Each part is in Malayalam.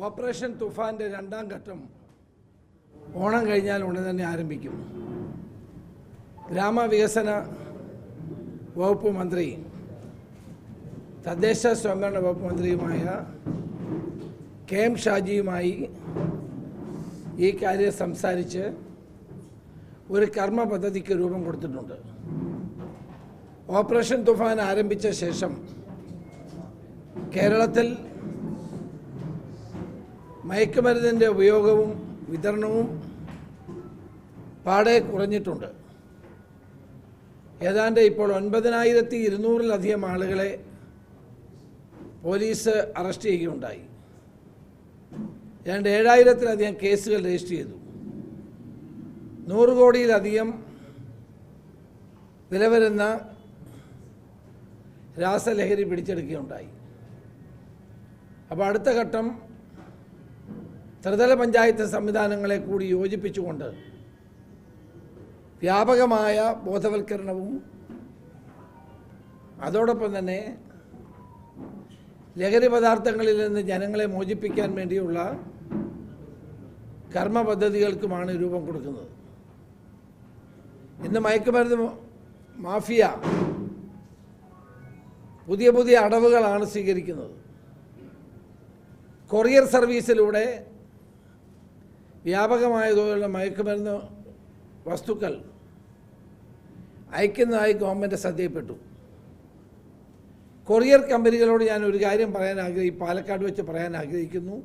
ഓപ്പറേഷൻ തുഫാൻ്റെ രണ്ടാം ഘട്ടം ഓണം കഴിഞ്ഞാൽ ഉടൻ തന്നെ ആരംഭിക്കും. ഗ്രാമവികസന വകുപ്പ് മന്ത്രി തദ്ദേശ സ്വയംഭരണ വകുപ്പ് മന്ത്രിയുമായ കെ.എം. ഷാജിയുമായി ഈ കാര്യം സംസാരിച്ച് ഒരു കർമ്മ പദ്ധതിക്ക് രൂപം കൊടുത്തിട്ടുണ്ട്. ഓപ്പറേഷൻ തുഫാൻ ആരംഭിച്ച ശേഷം കേരളത്തിൽ മയക്കുമരുന്നിൻ്റെ ഉപയോഗവും വിതരണവും പാടെ കുറഞ്ഞിട്ടുണ്ട്. ഏതാണ്ട് ഇപ്പോൾ 9,200-ലധികം ആളുകളെ പോലീസ് അറസ്റ്റ് ചെയ്യുകയുണ്ടായി. ഏതാണ്ട് 7,000-ലധികം കേസുകൾ രജിസ്റ്റർ ചെയ്തു. 100 കോടിയിലധികം വില വരുന്ന രാസലഹരി പിടിച്ചെടുക്കുകയുണ്ടായി. അപ്പോൾ അടുത്ത ഘട്ടം ത്രിതല പഞ്ചായത്ത് സംവിധാനങ്ങളെ കൂടി യോജിപ്പിച്ചുകൊണ്ട് വ്യാപകമായ ബോധവൽക്കരണവും അതോടൊപ്പം തന്നെ ലഹരി പദാർത്ഥങ്ങളിൽ നിന്ന് ജനങ്ങളെ മോചിപ്പിക്കാൻ വേണ്ടിയുള്ള കർമ്മ പദ്ധതികൾക്കുമാണ് രൂപം കൊടുക്കുന്നത്. ഇന്ന് മയക്കുമരുന്ന് മാഫിയ പുതിയ പുതിയ അടവുകളാണ് സ്വീകരിക്കുന്നത്. കൊറിയർ സർവീസിലൂടെ വ്യാപകമായ തോതിലുള്ള മയക്കുമരുന്ന് വസ്തുക്കൾ അയക്കുന്നതായി ഗവൺമെൻറ് ശ്രദ്ധയിൽപ്പെട്ടു. കൊറിയർ കമ്പനികളോട് ഞാൻ ഒരു കാര്യം പാലക്കാട് വെച്ച് പറയാൻ ആഗ്രഹിക്കുന്നു.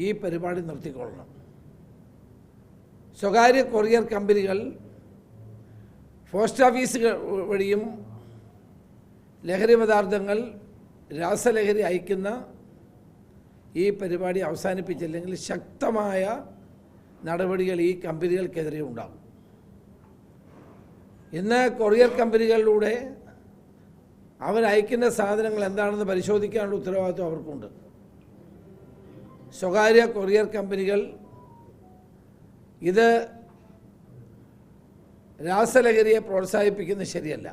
ഈ പരിപാടി നിർത്തിക്കൊള്ളണം. സ്വകാര്യ കൊറിയർ കമ്പനികൾ പോസ്റ്റ് ഓഫീസുകൾ വഴിയും ലഹരി പദാർത്ഥങ്ങൾ രാസലഹരി അയക്കുന്ന ഈ പരിപാടി അവസാനിപ്പിച്ചില്ലെങ്കിൽ ശക്തമായ നടപടികൾ ഈ കമ്പനികൾക്കെതിരെ ഉണ്ടാകും. ഇന്ന് കൊറിയർ കമ്പനികളിലൂടെ അവരയക്കുന്ന സാധനങ്ങൾ എന്താണെന്ന് പരിശോധിക്കാനുള്ള ഉത്തരവാദിത്വം അവർക്കുണ്ട്. സ്വകാര്യ കൊറിയർ കമ്പനികൾ ഇത് രാസലഹരിയെ പ്രോത്സാഹിപ്പിക്കുന്നത് ശരിയല്ല.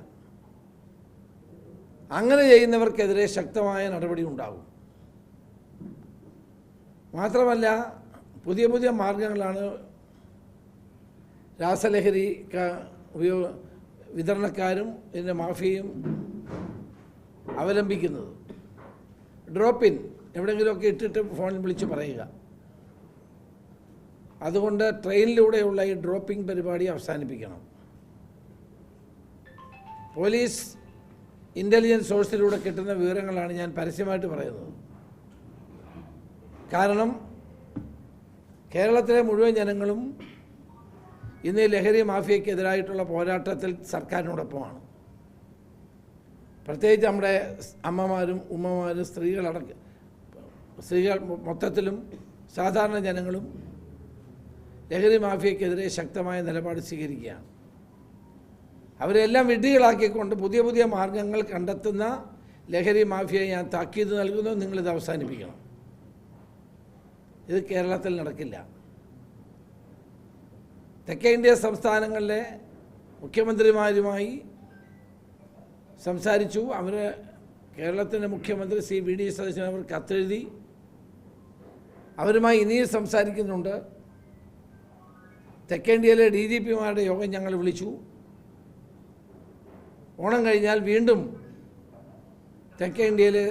അങ്ങനെ ചെയ്യുന്നവർക്കെതിരെ ശക്തമായ നടപടി ഉണ്ടാകും. മാത്രമല്ല പുതിയ പുതിയ മാർഗങ്ങളാണ് രാസലഹരി വിതരണക്കാരും ഇതിൻ്റെ മാഫിയയും അവലംബിക്കുന്നത്. ഡ്രോപ്പിൻ എവിടെയെങ്കിലുമൊക്കെ ഇട്ടിട്ട് ഫോണിൽ വിളിച്ച് പറയുക. അതുകൊണ്ട് ട്രെയിനിലൂടെയുള്ള ഈ ഡ്രോപ്പിംഗ് പരിപാടി അവസാനിപ്പിക്കണം. പോലീസ് ഇൻ്റലിജൻസ് സോഴ്സിലൂടെ കിട്ടുന്ന വിവരങ്ങളാണ് ഞാൻ പരസ്യമായിട്ട് പറയുന്നത്. കാരണം കേരളത്തിലെ മുഴുവൻ ജനങ്ങളും ഇന്ന് ലഹരി മാഫിയയ്ക്കെതിരായിട്ടുള്ള പോരാട്ടത്തിൽ സർക്കാരിനോടൊപ്പമാണ്. പ്രത്യേകിച്ച് നമ്മുടെ അമ്മമാരും ഉമ്മമാരും സ്ത്രീകൾ മൊത്തത്തിലും സാധാരണ ജനങ്ങളും ലഹരി മാഫിയയ്ക്കെതിരെ ശക്തമായ നിലപാട് സ്വീകരിക്കുകയാണ്. അവരെല്ലാം വിഡ്ഢികളാക്കിക്കൊണ്ട് പുതിയ പുതിയ മാർഗങ്ങൾ കണ്ടെത്തുന്ന ലഹരി മാഫിയയെ ഞാൻ താക്കീത് നൽകുന്നു. നിങ്ങളിത് അവസാനിപ്പിക്കണം. ഇത് കേരളത്തിൽ നടക്കില്ല. തെക്കേ ഇന്ത്യ സംസ്ഥാനങ്ങളിലെ മുഖ്യമന്ത്രിമാരുമായി സംസാരിച്ചു. അവർ കേരളത്തിൻ്റെ മുഖ്യമന്ത്രി ശ്രീ വി ഡി സതീശൻ അവർ കത്തെഴുതി. അവരുമായി ഇനിയും സംസാരിക്കുന്നുണ്ട്. തെക്കേ ഇന്ത്യയിലെ DGPമാരുടെ യോഗം ഞങ്ങൾ വിളിച്ചു. ഓണം കഴിഞ്ഞാൽ വീണ്ടും തെക്കേ ഇന്ത്യയിലെ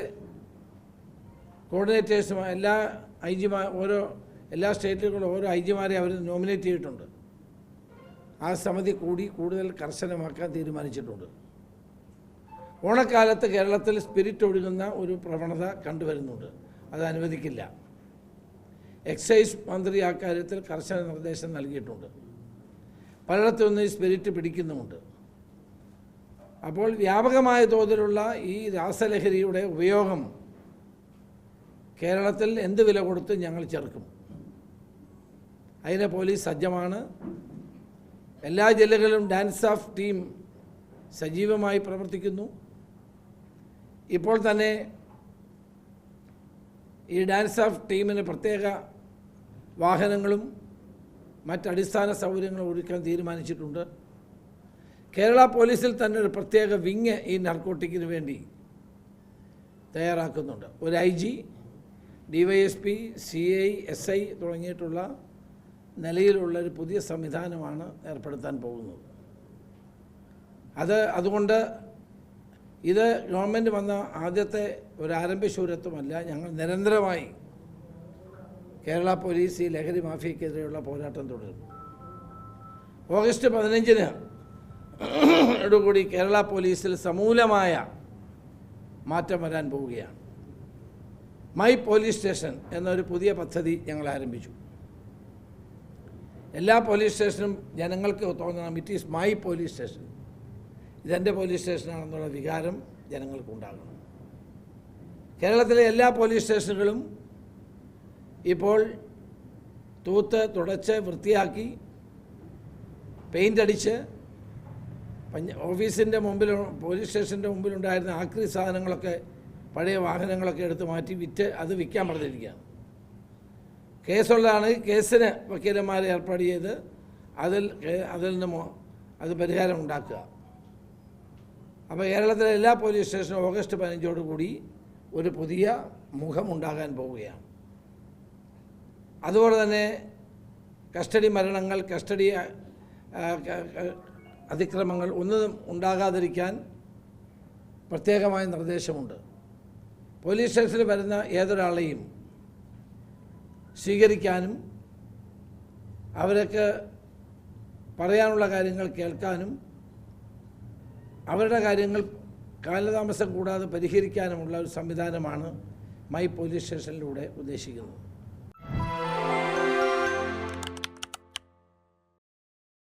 കോർഡിനേറ്റേഴ്സുമായി എല്ലാ സ്റ്റേറ്റുകളിലും ഓരോ IG-മാരെ അവർ നോമിനേറ്റ് ചെയ്തിട്ടുണ്ട്. ആ സമിതി കൂടി കൂടുതൽ കർശനമാക്കാൻ തീരുമാനിച്ചിട്ടുണ്ട്. ഓണക്കാലത്ത് കേരളത്തിൽ സ്പിരിറ്റ് ഒഴുകുന്ന ഒരു പ്രവണത കണ്ടുവരുന്നുണ്ട്. അത് അനുവദിക്കില്ല. എക്സൈസ് മന്ത്രി ആ കാര്യത്തിൽ കർശന നിർദ്ദേശം നൽകിയിട്ടുണ്ട്. പലയിടത്തുനിന്ന് ഈ സ്പിരിറ്റ് പിടിക്കുന്നുമുണ്ട്. അപ്പോൾ വ്യാപകമായ തോതിലുള്ള ഈ രാസലഹരിയുടെ ഉപയോഗം കേരളത്തിൽ എന്ത് വില കൊടുത്ത് ഞങ്ങൾ ചെറുക്കും. അതിന് പോലീസ് സജ്ജമാണ്. എല്ലാ ജില്ലകളിലും ഡാൻസ് ഓഫ് ടീം സജീവമായി പ്രവർത്തിക്കുന്നു. ഇപ്പോൾ തന്നെ ഈ ഡാൻസ് ഓഫ് ടീമിന് പ്രത്യേക വാഹനങ്ങളും മറ്റടിസ്ഥാന സൗകര്യങ്ങളും ഒരുക്കാൻ തീരുമാനിച്ചിട്ടുണ്ട്. കേരള പോലീസിൽ തന്നെ ഒരു പ്രത്യേക വിങ് ഈ നർക്കോട്ടിക്കിന് വേണ്ടി തയ്യാറാക്കുന്നുണ്ട്. ഒരു IG, DYSP, CI, SI തുടങ്ങിയിട്ടുള്ള നിലയിലുള്ളൊരു പുതിയ സംവിധാനമാണ് ഏർപ്പെടുത്താൻ പോകുന്നത്. അതുകൊണ്ട് ഇത് ഗവൺമെൻറ് വന്ന ആദ്യത്തെ ഒരു ആരംഭശൂരത്വമല്ല. ഞങ്ങൾ നിരന്തരമായി കേരള പോലീസ് ഈ ലഹരി മാഫിയക്കെതിരെയുള്ള പോരാട്ടം തുടരും. ഓഗസ്റ്റ് 15-ന് കൂടി കേരള പോലീസിൽ സമൂലമായ മാറ്റം വരാൻ പോവുകയാണ്. മൈ പോലീസ് സ്റ്റേഷൻ എന്നൊരു പുതിയ പദ്ധതി ഞങ്ങൾ ആരംഭിച്ചു. എല്ലാ പോലീസ് സ്റ്റേഷനും ജനങ്ങൾക്ക് തോന്നണം it is my police station, ഇതെൻ്റെ പോലീസ് സ്റ്റേഷനാണെന്നുള്ള വികാരം ജനങ്ങൾക്കുണ്ടാകണം. കേരളത്തിലെ എല്ലാ പോലീസ് സ്റ്റേഷനുകളും ഇപ്പോൾ തൂത്ത് തുടച്ച് വൃത്തിയാക്കി പെയിൻ്റ് അടിച്ച് ഓഫീസിൻ്റെ മുമ്പിൽ പോലീസ് സ്റ്റേഷൻ്റെ മുമ്പിലുണ്ടായിരുന്ന ആക്രി സാധനങ്ങളൊക്കെ പഴയ വാഹനങ്ങളൊക്കെ എടുത്ത് മാറ്റി അത് വിൽക്കാൻ പറഞ്ഞിരിക്കുകയാണ്. കേസുള്ളതാണ്, കേസിന് വക്കീലന്മാരെ ഏർപ്പാട് ചെയ്ത് അതിൽ നിന്ന് അത് പരിഹാരം ഉണ്ടാക്കുക. അപ്പോൾ കേരളത്തിലെ എല്ലാ പോലീസ് സ്റ്റേഷനും ഓഗസ്റ്റ് 15 ഒരു പുതിയ മുഖമുണ്ടാകാൻ പോവുകയാണ്. അതുപോലെ തന്നെ കസ്റ്റഡി മരണങ്ങൾ, കസ്റ്റഡി അതിക്രമങ്ങൾ ഒന്നും ഉണ്ടാകാതിരിക്കാൻ പ്രത്യേകമായ നിർദ്ദേശമുണ്ട്. പോലീസ് സ്റ്റേഷനിൽ വരുന്ന ഏതൊരാളെയും സ്വീകരിക്കാനും അവർക്ക് പറയാനുള്ള കാര്യങ്ങൾ കേൾക്കാനും അവരുടെ കാര്യങ്ങൾ കാലതാമസം കൂടാതെ പരിഹരിക്കാനുമുള്ള ഒരു സംവിധാനമാണ് മൈ പോലീസ് സ്റ്റേഷനിലൂടെ ഉദ്ദേശിക്കുന്നത്.